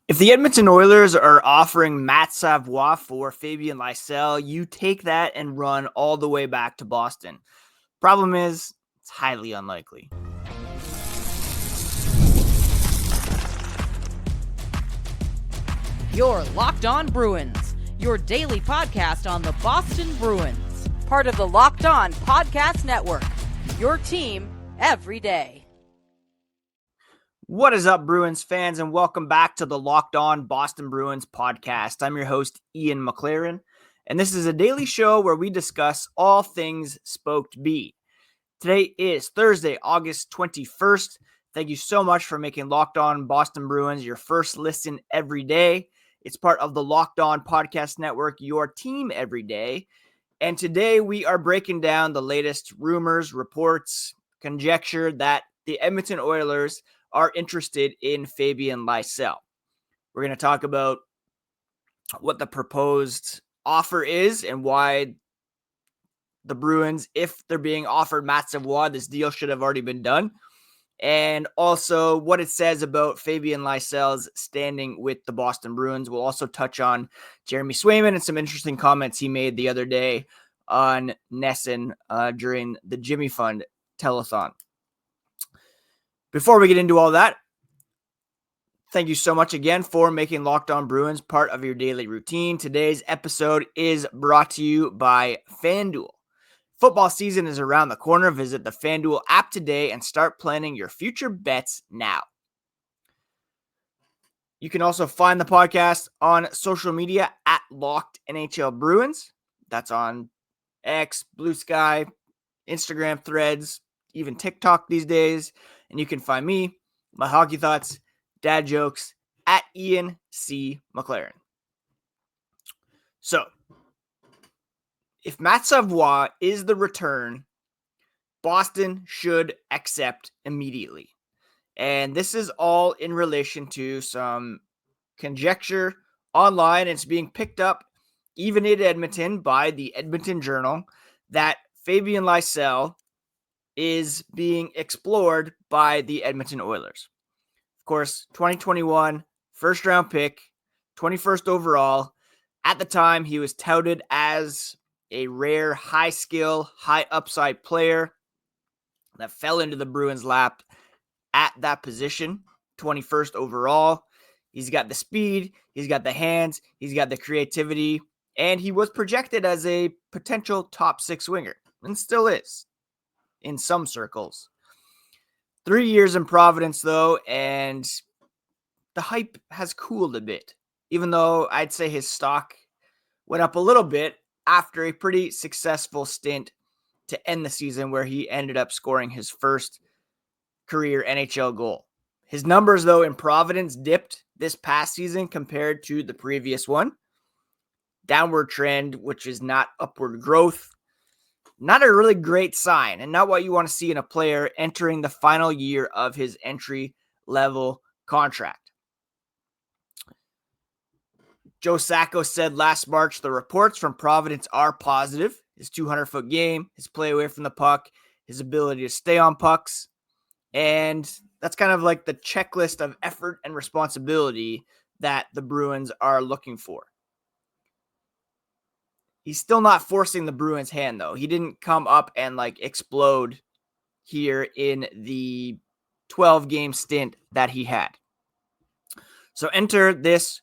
If the Edmonton Oilers are offering Matt Savoie for Fabian Lysell, you take that and run all the way back to Boston. Problem is, it's highly unlikely. You're Locked On Bruins, your daily podcast on the Boston Bruins. Part of the Locked On Podcast Network, your team every day. What is up, Bruins fans, and welcome back to the Locked On Boston Bruins podcast. I'm your host, Ian McLaren, and this is a daily show where we discuss all things Spoked B. Today is Thursday, August 21st. Thank you so much for making Locked On Boston Bruins your first listen every day. It's part of the Locked On Podcast Network, your team every day. And today we are breaking down the latest rumors, reports, conjecture that the Edmonton Oilers are interested in Fabian Lysel. We're going to talk about what the proposed offer is and why the Bruins, if they're being offered Matt Savoie, this deal should have already been done. And also what it says about Fabian Lysel's standing with the Boston Bruins. We'll also touch on Jeremy Swayman and some interesting comments he made the other day on Nesson during the Jimmy Fund telethon. Before we get into all that, thank you so much again for making Locked On Bruins part of your daily routine. Today's episode is brought to you by FanDuel. Football season is around the corner. Visit the FanDuel app today and start planning your future bets now. You can also find the podcast on social media at Locked NHL Bruins. That's on X, Blue Sky, Instagram, Threads, even TikTok these days. And you can find me, my hockey thoughts, dad jokes, at Ian C. McLaren. So, if Matt Savoie is the return, Boston should accept immediately. And this is all in relation to some conjecture online. It's being picked up even in Edmonton by the Edmonton Journal that Fabian Lysel is being explored by the Edmonton Oilers. Of course, 2021, first round pick, 21st overall. At the time, he was touted as a rare, high skill, high upside player that fell into the Bruins' lap at that position, 21st overall. He's got the speed, he's got the hands, he's got the creativity, and he was projected as a potential top six winger, and still is in some circles. 3 years in Providence, though, and the hype has cooled a bit, even though I'd say his stock went up a little bit after a pretty successful stint to end the season where he ended up scoring his first career NHL goal. His numbers, though, in Providence dipped this past season compared to the previous one. Downward trend, which is not upward growth. Not a really great sign, and not what you want to see in a player entering the final year of his entry-level contract. Joe Sacco said last March the reports from Providence are positive. His 200-foot game, his play away from the puck, his ability to stay on pucks, and that's kind of like the checklist of effort and responsibility that the Bruins are looking for. He's still not forcing the Bruins' hand, though. He didn't come up and explode here in the 12-game stint that he had. So enter this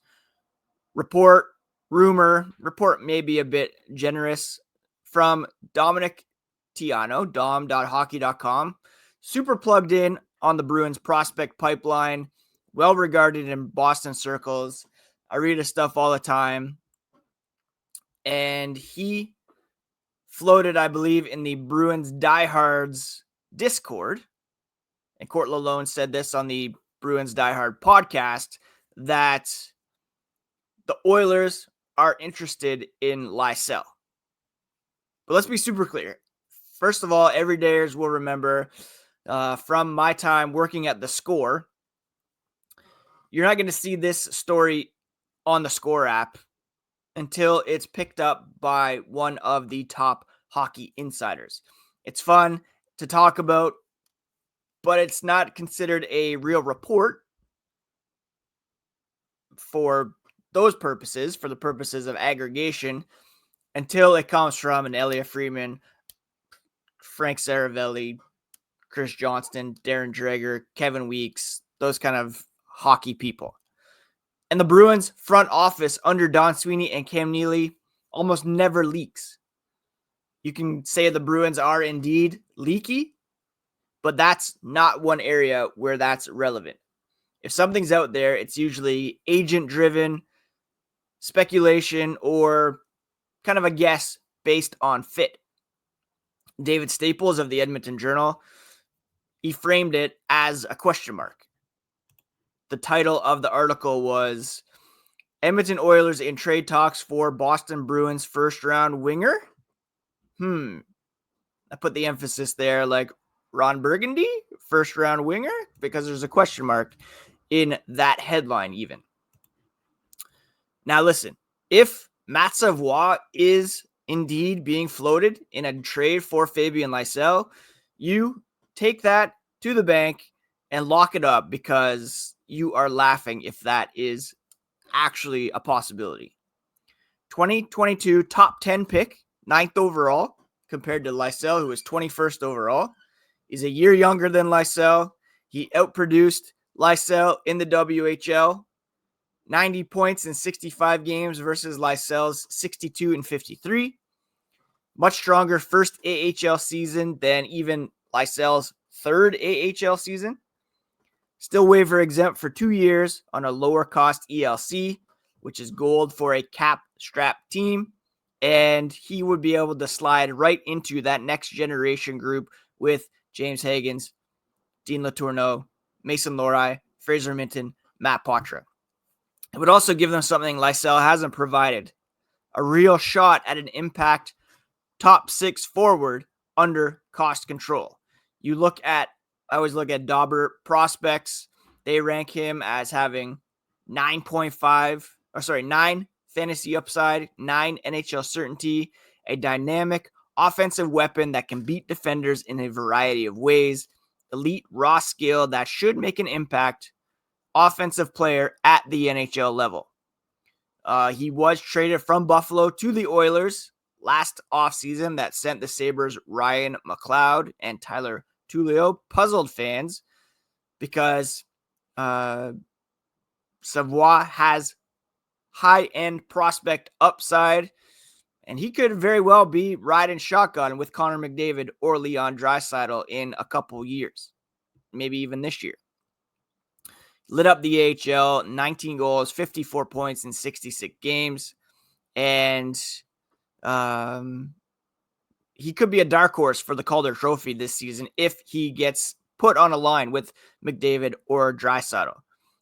report may be a bit generous, from Dominic Tiano, dom.hockey.com. Super plugged in on the Bruins prospect pipeline, well regarded in Boston circles. I read his stuff all the time. And he floated, I believe, in the Bruins Diehards Discord. And Court Lalone said this on the Bruins Diehard podcast, that the Oilers are interested in Lysel. But let's be super clear. First of all, everydayers will remember from my time working at The Score, you're not going to see this story on the Score app until it's picked up by one of the top hockey insiders. It's fun to talk about, but it's not considered a real report for those purposes, for the purposes of aggregation, until it comes from an Elliot Friedman, Frank Saravelli, Chris Johnston, Darren Dreger, Kevin Weeks, those kind of hockey people. And the Bruins front office under Don Sweeney and Cam Neely almost never leaks. You can say the Bruins are indeed leaky, but that's not one area where that's relevant. If something's out there, it's usually agent-driven, speculation, or kind of a guess based on fit. David Staples of the Edmonton Journal, he framed it as a question mark. The title of the article was Edmonton Oilers in trade talks for Boston Bruins first-round winger? I put the emphasis there like Ron Burgundy, first-round winger, because there's a question mark in that headline even. Now listen, if Matt Savoie is indeed being floated in a trade for Fabian Lysel, you take that to the bank and lock it up, because you are laughing if that is actually a possibility. 2022 top 10 pick, 9th overall, compared to Lysel, who was 21st overall. He's a year younger than Lysel. He outproduced Lysel in the WHL, 90 points in 65 games versus Lysel's 62 and 53. Much stronger first AHL season than even Lysel's third AHL season. Still waiver exempt for 2 years on a lower cost ELC, which is gold for a cap strap team. And he would be able to slide right into that next generation group with James Higgins, Dean Letourneau, Mason Lohrei, Fraser Minton, Matt Poitras. It would also give them something Lysel hasn't provided, a real shot at an impact top 6 forward under cost control. I always look at Dauber prospects. They rank him as having 9 fantasy upside, 9 NHL certainty, a dynamic offensive weapon that can beat defenders in a variety of ways, elite raw skill that should make an impact, offensive player at the NHL level. He was traded from Buffalo to the Oilers last offseason. That sent the Sabres Ryan McLeod and Tyler Tullio puzzled fans, because Savoie has high-end prospect upside, and he could very well be riding shotgun with Connor McDavid or Leon Draisaitl in a couple years, maybe even this year. Lit up the AHL, 19 goals, 54 points in 66 games, and he could be a dark horse for the Calder Trophy this season if he gets put on a line with McDavid or Draisaitl.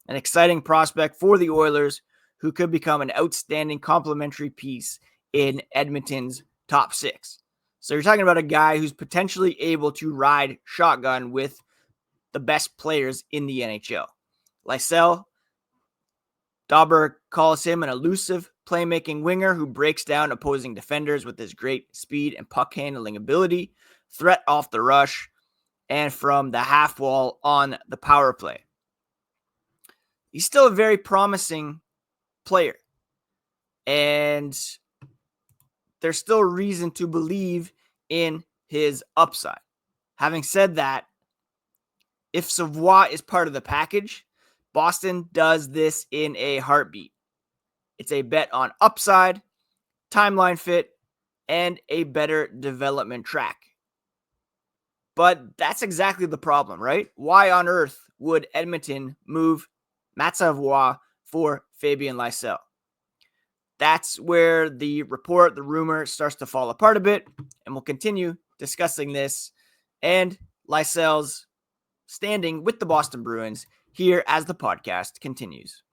An exciting prospect for the Oilers, who could become an outstanding complementary piece in Edmonton's top 6. So you're talking about a guy who's potentially able to ride shotgun with the best players in the NHL. Lysel, Dauber calls him an elusive playmaking winger who breaks down opposing defenders with his great speed and puck handling ability, threat off the rush, and from the half wall on the power play. He's still a very promising player, and there's still reason to believe in his upside. Having said that, if Savoie is part of the package, Boston does this in a heartbeat. It's a bet on upside, timeline fit, and a better development track. But that's exactly the problem, right? Why on earth would Edmonton move Matt Savoie for Fabian Lysel? That's where the rumor starts to fall apart a bit, and we'll continue discussing this and Lysel's standing with the Boston Bruins here as the podcast continues.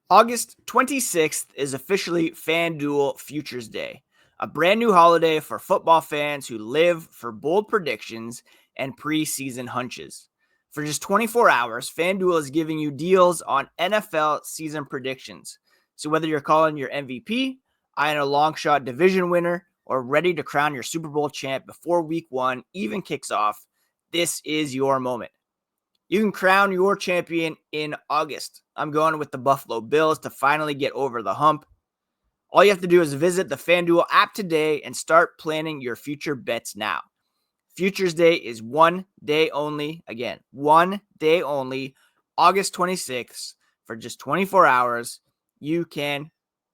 August 26th is officially FanDuel Futures Day, a brand new holiday for football fans who live for bold predictions and preseason hunches. For just 24 hours, FanDuel is giving you deals on NFL season predictions. So whether you're calling your MVP, eyeing a long shot division winner, or ready to crown your Super Bowl champ before Week 1 even kicks off, this is your moment. You can crown your champion in August. I'm going with the Buffalo Bills to finally get over the hump. All you have to do is visit the FanDuel app today and start planning your future bets now. Futures Day is 1 day only. Again, 1 day only, August 26th. For just 24 hours, you can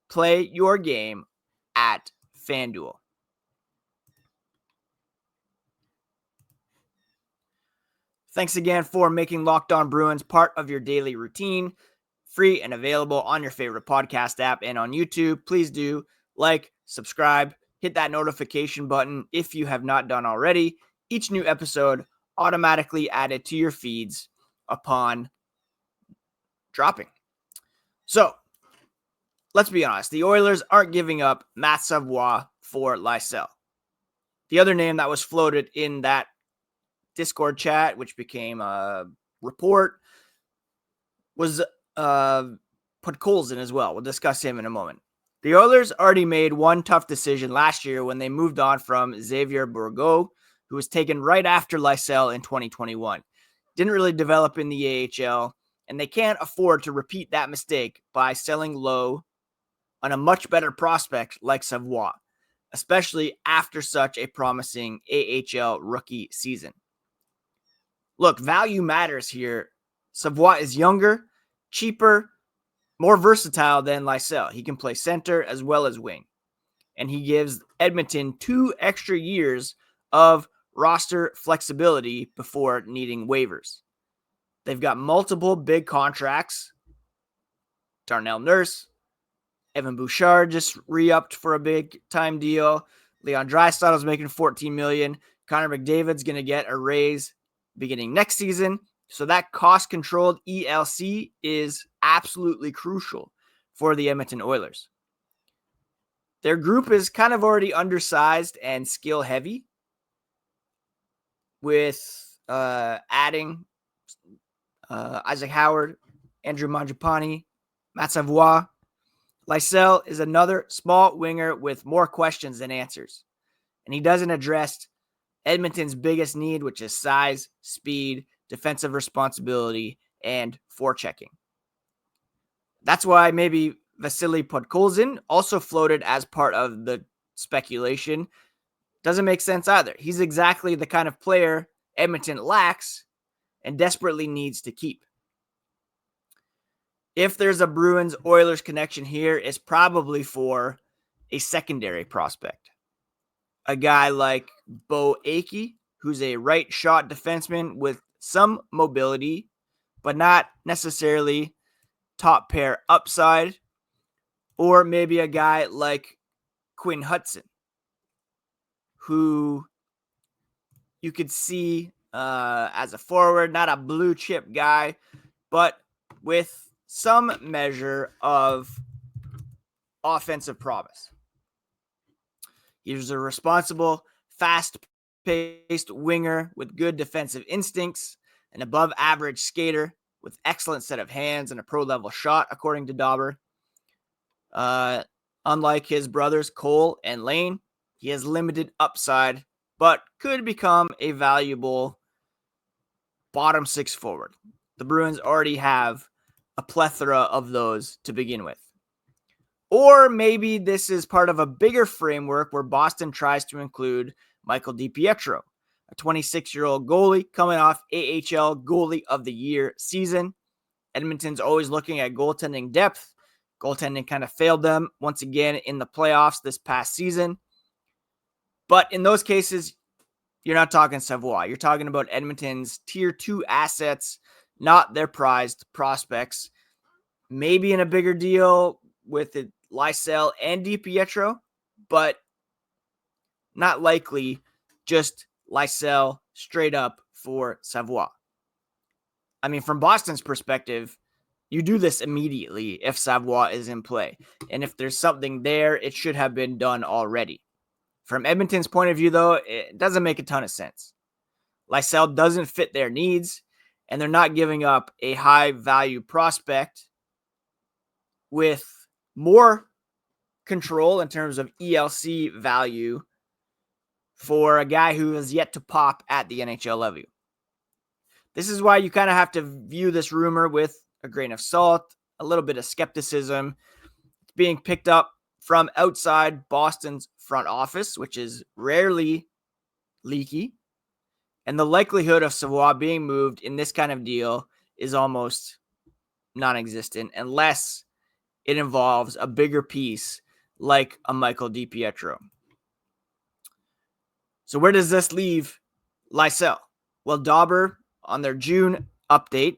play your game at FanDuel. Thanks again for making Locked On Bruins part of your daily routine. Free and available on your favorite podcast app and on YouTube. Please do like, subscribe, hit that notification button if you have not done already. Each new episode automatically added to your feeds upon dropping. So, let's be honest. The Oilers aren't giving up Matt Savoie for Lysel. The other name that was floated in that Discord chat, which became a report, was Podkolzin as well. We'll discuss him in a moment. The Oilers already made one tough decision last year when they moved on from Xavier Bourgault, who was taken right after Lysel in 2021. Didn't really develop in the AHL, and they can't afford to repeat that mistake by selling low on a much better prospect like Savoie, especially after such a promising AHL rookie season. Look, value matters here. Savoie is younger, cheaper, more versatile than Lysel. He can play center as well as wing. And he gives Edmonton 2 extra years of roster flexibility before needing waivers. They've got multiple big contracts. Darnell Nurse, Evan Bouchard just re-upped for a big-time deal. Leon Draisaitl's making $14 million. Connor McDavid's going to get a raise beginning next season. So that cost-controlled ELC is absolutely crucial for the Edmonton Oilers. Their group is kind of already undersized and skill-heavy with adding Isaac Howard, Andrew Mangiapane, Matt Savoie. Lysel is another small winger with more questions than answers. And he doesn't address Edmonton's biggest need, which is size, speed, defensive responsibility, and forechecking. That's why maybe Vasily Podkolzin also floated as part of the speculation. Doesn't make sense either. He's exactly the kind of player Edmonton lacks and desperately needs to keep. If there's a Bruins-Oilers connection here, it's probably for a secondary prospect. A guy like Bo Akey, who's a right shot defenseman with some mobility, but not necessarily top pair upside. Or maybe a guy like Quinn Hudson, who you could see as a forward, not a blue chip guy, but with some measure of offensive promise. He's a responsible, fast-paced winger with good defensive instincts, an above-average skater with excellent set of hands and a pro-level shot, according to Dauber. Unlike his brothers Cole and Lane, he has limited upside, but could become a valuable bottom six forward. The Bruins already have a plethora of those to begin with. Or maybe this is part of a bigger framework where Boston tries to include Michael DiPietro, a 26-year-old goalie coming off AHL Goalie of the Year season. Edmonton's always looking at goaltending depth. Goaltending kind of failed them once again in the playoffs this past season. But in those cases, you're not talking Savoie. You're talking about Edmonton's tier 2 assets, not their prized prospects. Maybe in a bigger deal with Lysel and DiPietro, but not likely just Lysel straight up for Savoie. I mean, from Boston's perspective, you do this immediately if Savoie is in play. And if there's something there, it should have been done already. From Edmonton's point of view, though, it doesn't make a ton of sense. Lysel doesn't fit their needs, and they're not giving up a high-value prospect with more control in terms of ELC value for a guy who has yet to pop at the NHL level. This is why you kind of have to view this rumor with a grain of salt, a little bit of skepticism. It's being picked up from outside Boston's front office, which is rarely leaky. And the likelihood of Savoie being moved in this kind of deal is almost non-existent unless it involves a bigger piece like a Michael DiPietro. So where does this leave Lysel? Well, Dauber, on their June update,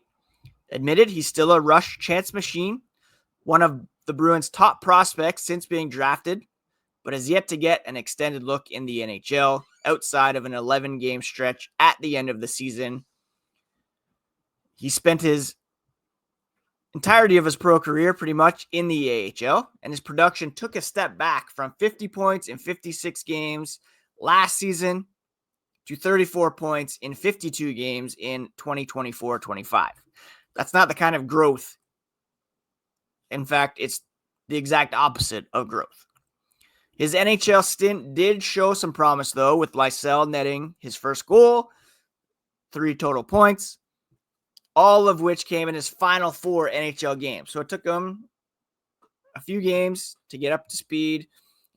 admitted he's still a rush chance machine, one of the Bruins' top prospects since being drafted, but has yet to get an extended look in the NHL outside of an 11-game stretch at the end of the season. He spent his entirety of his pro career pretty much in the AHL, and his production took a step back from 50 points in 56 games last season to 34 points in 52 games in 2024-25. That's not the kind of growth. In fact, it's the exact opposite of growth. His NHL stint did show some promise, though, with Lysel netting his first goal, 3 total points, all of which came in his final 4 NHL games. So it took him a few games to get up to speed,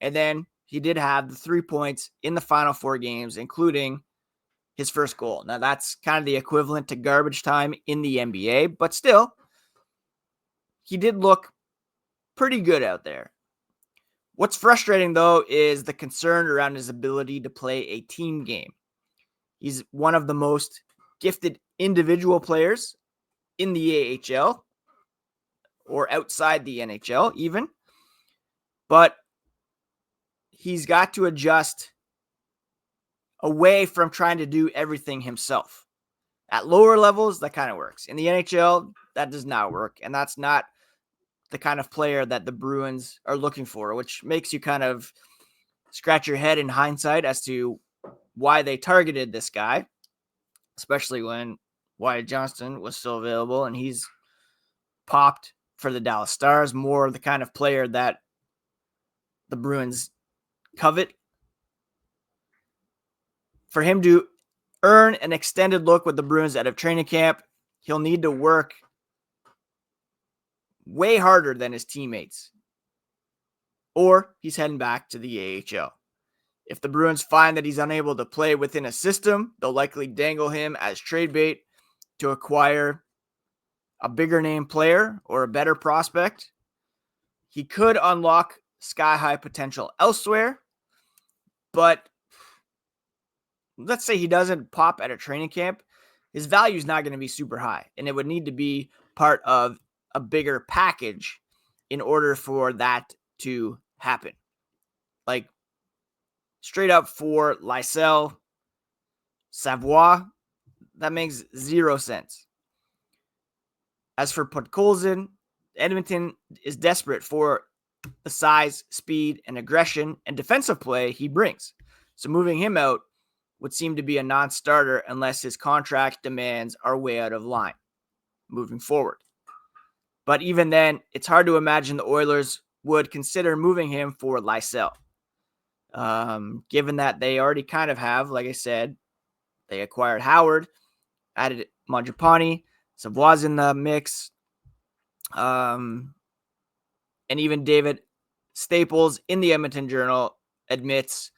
and then he did have the 3 points in the final 4 games, including his first goal. Now, that's kind of the equivalent to garbage time in the NBA, but still, he did look pretty good out there. What's frustrating, though, is the concern around his ability to play a team game. He's one of the most gifted individual players in the AHL or outside the NHL even, but he's got to adjust away from trying to do everything himself. At lower levels, that kind of works. In the NHL, that does not work, and that's not the kind of player that the Bruins are looking for, which makes you kind of scratch your head in hindsight as to why they targeted this guy, especially when Wyatt Johnston was still available and he's popped for the Dallas Stars, more the kind of player that the Bruins covet. For him to earn an extended look with the Bruins out of training camp, he'll need to work way harder than his teammates, or he's heading back to the AHL. If the Bruins find that he's unable to play within a system, they'll likely dangle him as trade bait to acquire a bigger name player or a better prospect. He could unlock sky-high potential elsewhere, but let's say he doesn't pop at a training camp, his value is not going to be super high, and it would need to be part of a bigger package in order for that to happen. Like, straight up for Lysel, Savoie, that makes 0 sense. As for Podkolzin, Edmonton is desperate for the size, speed, and aggression and defensive play he brings. So moving him out would seem to be a non-starter unless his contract demands are way out of line moving forward. But even then, it's hard to imagine the Oilers would consider moving him for Lysel. Given that they already kind of have, like I said, they acquired Howard, added Mangiapane, Savoie's in the mix, and even David Staples in the Edmonton Journal admits,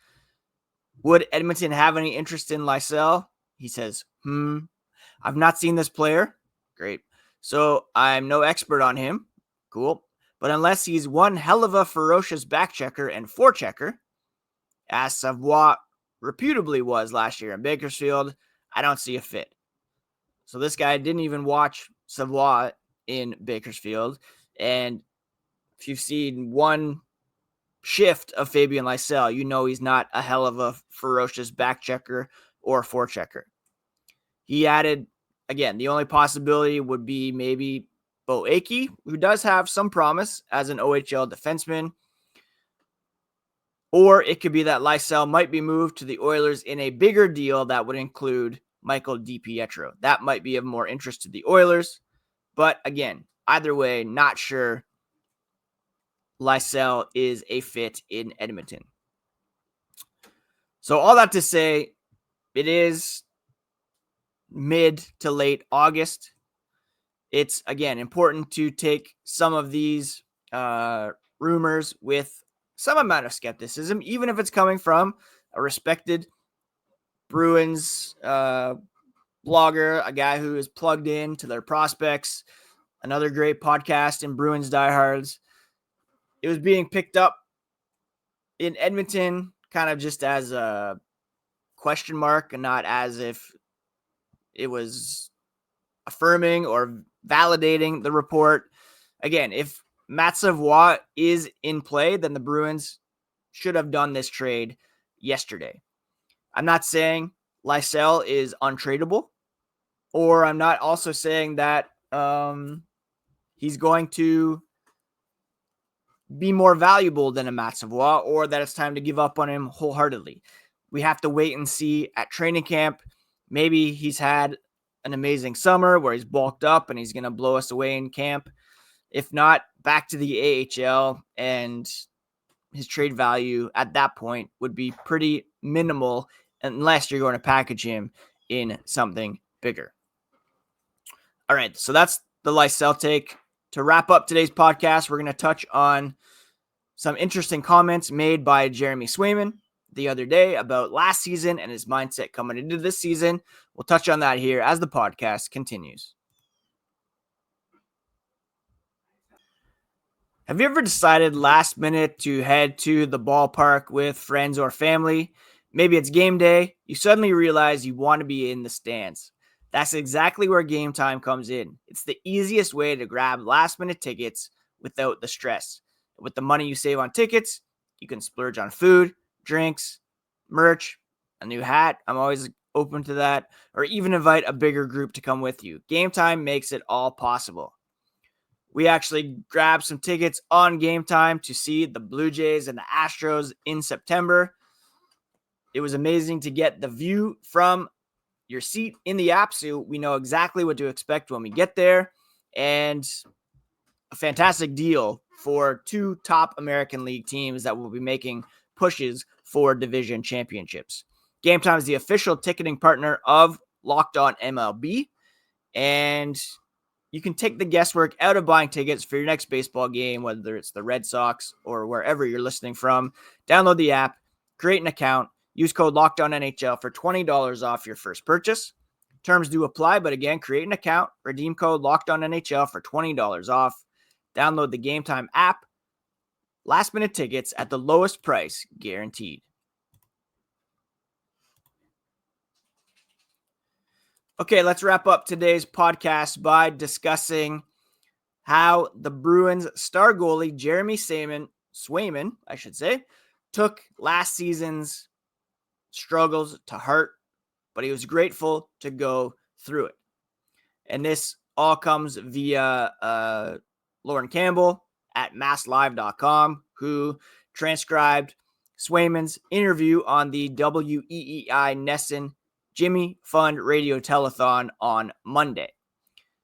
would Edmonton have any interest in Lysel? He says, I've not seen this player. Great. So I'm no expert on him. Cool. But unless he's one hell of a ferocious backchecker and forechecker, as Savoie reputably was last year in Bakersfield, I don't see a fit. So this guy didn't even watch Savoie in Bakersfield. And if you've seen one shift of Fabian Lysel, you know he's not a hell of a ferocious backchecker or forechecker. He added, again, the only possibility would be maybe Bo Akey, who does have some promise as an OHL defenseman. Or it could be that Lysel might be moved to the Oilers in a bigger deal that would include Michael DiPietro. That might be of more interest to the Oilers. But again, either way, not sure Lysel is a fit in Edmonton. So all that to say, it is mid to late August. It's, again, important to take some of these rumors with some amount of skepticism, even if it's coming from a respected Bruins blogger, a guy who is plugged in to their prospects, another great podcast in Bruins diehards. It was being picked up in Edmonton kind of just as a question mark and not as if it was affirming or validating the report. Again, if Matt Savoie is in play, then the Bruins should have done this trade yesterday. I'm not saying Lysell is untradeable, or I'm not also saying that he's going to be more valuable than a Matt Savoie, or that it's time to give up on him wholeheartedly. We have to wait and see at training camp. Maybe he's had an amazing summer where he's bulked up and he's going to blow us away in camp. If not, back to the AHL, and his trade value at that point would be pretty minimal unless you're going to package him in something bigger. All right, so that's the Lysell take. To wrap up today's podcast, we're going to touch on some interesting comments made by Jeremy Swayman the other day about last season and his mindset coming into this season. We'll touch on that here as the podcast continues. Have you ever decided last minute to head to the ballpark with friends or family? Maybe it's game day. You suddenly realize you want to be in the stands. That's exactly where Gametime comes in. It's the easiest way to grab last-minute tickets without the stress. With the money you save on tickets, you can splurge on food, drinks, merch, a new hat. I'm always open to that. Or even invite a bigger group to come with you. Gametime makes it all possible. We actually grabbed some tickets on Gametime to see the Blue Jays and the Astros in September. It was amazing to get the view from your seat in the app, so we know exactly what to expect when we get there, and a fantastic deal for two top American League teams that will be making pushes for division championships. Gametime is the official ticketing partner of Locked On MLB, and you can take the guesswork out of buying tickets for your next baseball game, whether it's the Red Sox or wherever you're listening from. Download the app, create an account, use code LOCKEDONNHL for $20 off your first purchase. Terms do apply, but again, create an account, redeem code LOCKEDONNHL for $20 off. Download the Gametime app. Last minute tickets at the lowest price guaranteed. Okay, let's wrap up today's podcast by discussing how the Bruins star goalie Jeremy Swayman, took last season's struggles to heart, but he was grateful to go through it. And this all comes via Lauren Campbell at masslive.com, who transcribed Swayman's interview on the WEEI Nesson Jimmy Fund Radio Telethon on Monday.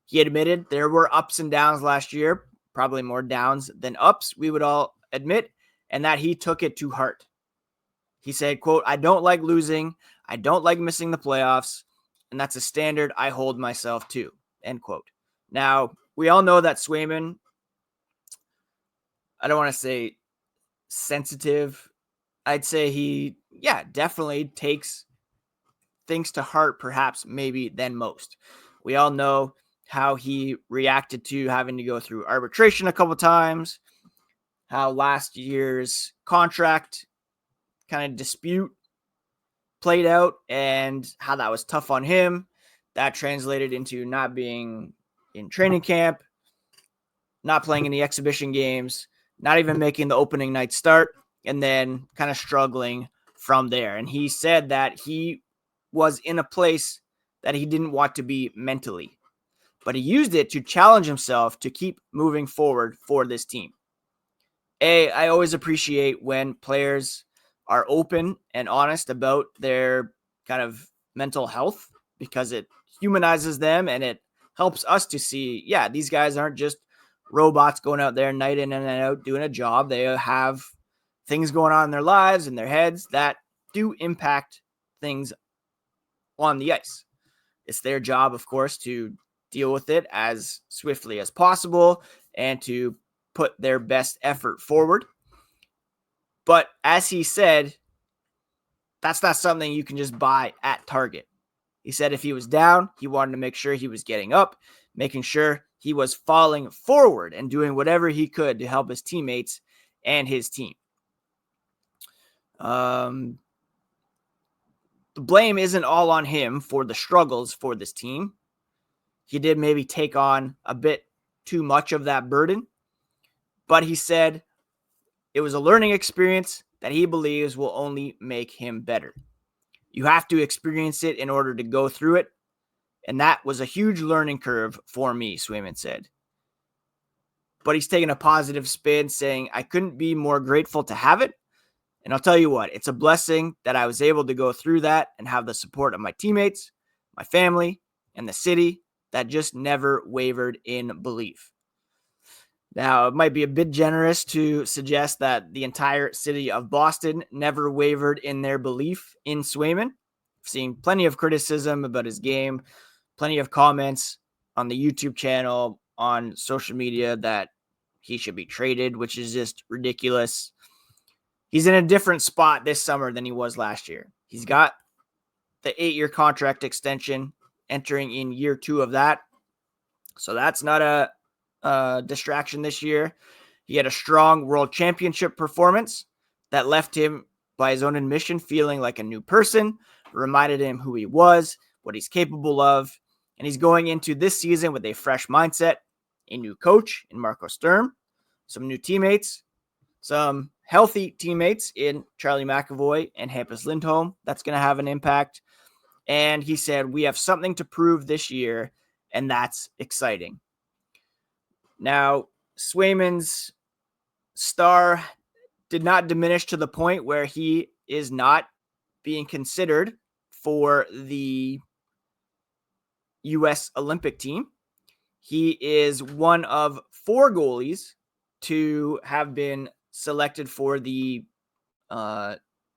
He admitted there were ups and downs last year, probably more downs than ups, we would all admit, and that he took it to heart. He said, quote, "I don't like losing. I don't like missing the playoffs. And that's a standard I hold myself to," end quote. Now, we all know that Swayman, I don't want to say sensitive. I'd say he, definitely takes things to heart, perhaps maybe than most. We all know how he reacted to having to go through arbitration a couple times, how last year's contract kind of dispute played out and how that was tough on him. That translated into not being in training camp, not playing any exhibition games, not even making the opening night start, and then kind of struggling from there. And he said that he was in a place that he didn't want to be mentally, but he used it to challenge himself to keep moving forward for this team. I always appreciate when players are open and honest about their kind of mental health, because it humanizes them and it helps us to see, these guys aren't just robots going out there night in and out doing a job. They have things going on in their lives and their heads that do impact things on the ice. It's their job, of course, to deal with it as swiftly as possible and to put their best effort forward. But as he said, that's not something you can just buy at Target. He said if he was down, he wanted to make sure he was getting up, making sure he was falling forward and doing whatever he could to help his teammates and his team. The blame isn't all on him for the struggles for this team. He did maybe take on a bit too much of that burden, but he said it was a learning experience that he believes will only make him better. You have to experience it in order to go through it, and that was a huge learning curve for me, Swayman said. But he's taking a positive spin, saying, I couldn't be more grateful to have it. And I'll tell you what, it's a blessing that I was able to go through that and have the support of my teammates, my family, and the city that just never wavered in belief. Now, it might be a bit generous to suggest that the entire city of Boston never wavered in their belief in Swayman. I've seen plenty of criticism about his game, plenty of comments on the YouTube channel, on social media that he should be traded, which is just ridiculous. He's in a different spot this summer than he was last year. He's got the 8-year contract extension entering in year 2 of that. So that's not a distraction this year. He had a strong world championship performance that left him, by his own admission, feeling like a new person, reminded him who he was, what he's capable of, and he's going into this season with a fresh mindset, a new coach in Marco Sturm, some new teammates, some healthy teammates in Charlie McAvoy and Hampus Lindholm. That's going to have an impact. And he said, we have something to prove this year, and that's exciting. Now, Swayman's star did not diminish to the point where he is not being considered for the U.S. Olympic team. He is one of 4 goalies to have been selected for the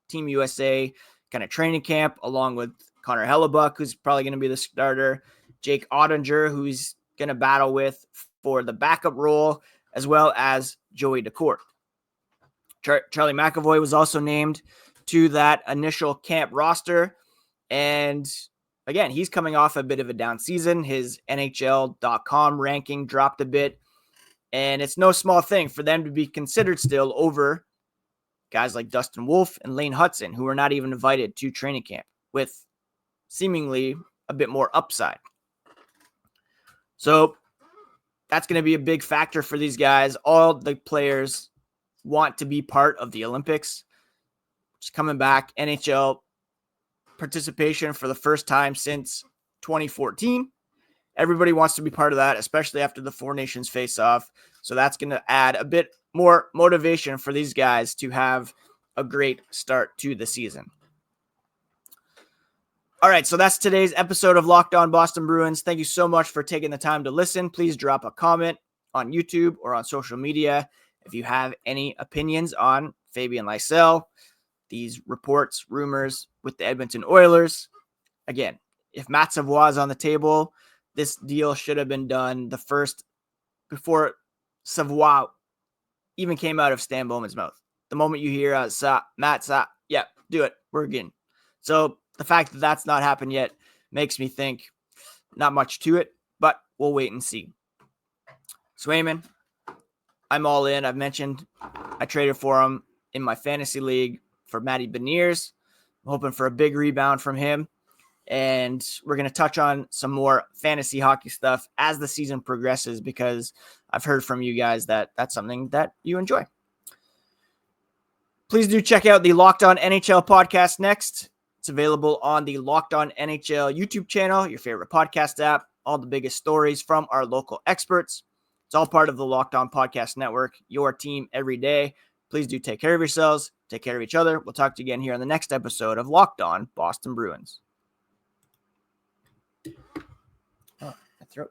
Team USA kind of training camp, along with Connor Hellebuck, who's probably going to be the starter, Jake Ottinger, who's going to battle with for the backup role, as well as Joey Decourt. Charlie McAvoy was also named to that initial camp roster. And again, he's coming off a bit of a down season. His NHL.com ranking dropped a bit. And it's no small thing for them to be considered still over guys like Dustin Wolf and Lane Hudson, who are not even invited to training camp with seemingly a bit more upside. So that's going to be a big factor for these guys. All the players want to be part of the Olympics. Just coming back, NHL participation for the first time since 2014. Everybody wants to be part of that, especially after the 4 nations face off. So that's going to add a bit more motivation for these guys to have a great start to the season. All right, so that's today's episode of Locked On Boston Bruins. Thank you so much for taking the time to listen. Please drop a comment on YouTube or on social media if you have any opinions on Fabian Lysell, these reports, rumors with the Edmonton Oilers. Again, if Matt Savoie is on the table, this deal should have been done before Savoie even came out of Stan Bowman's mouth. The moment you hear Matt, yeah, do it. We're getting. So the fact that that's not happened yet makes me think not much to it, but we'll wait and see. Swayman, I'm all in. I've mentioned I traded for him in my fantasy league for Matty Beniers. I'm hoping for a big rebound from him. And we're going to touch on some more fantasy hockey stuff as the season progresses, because I've heard from you guys that that's something that you enjoy. Please do check out the Locked On NHL podcast next. It's available on the Locked On NHL YouTube channel, your favorite podcast app, all the biggest stories from our local experts. It's all part of the Locked On Podcast Network, your team every day. Please do take care of yourselves, take care of each other. We'll talk to you again here on the next episode of Locked On Boston Bruins. Oh, my throat.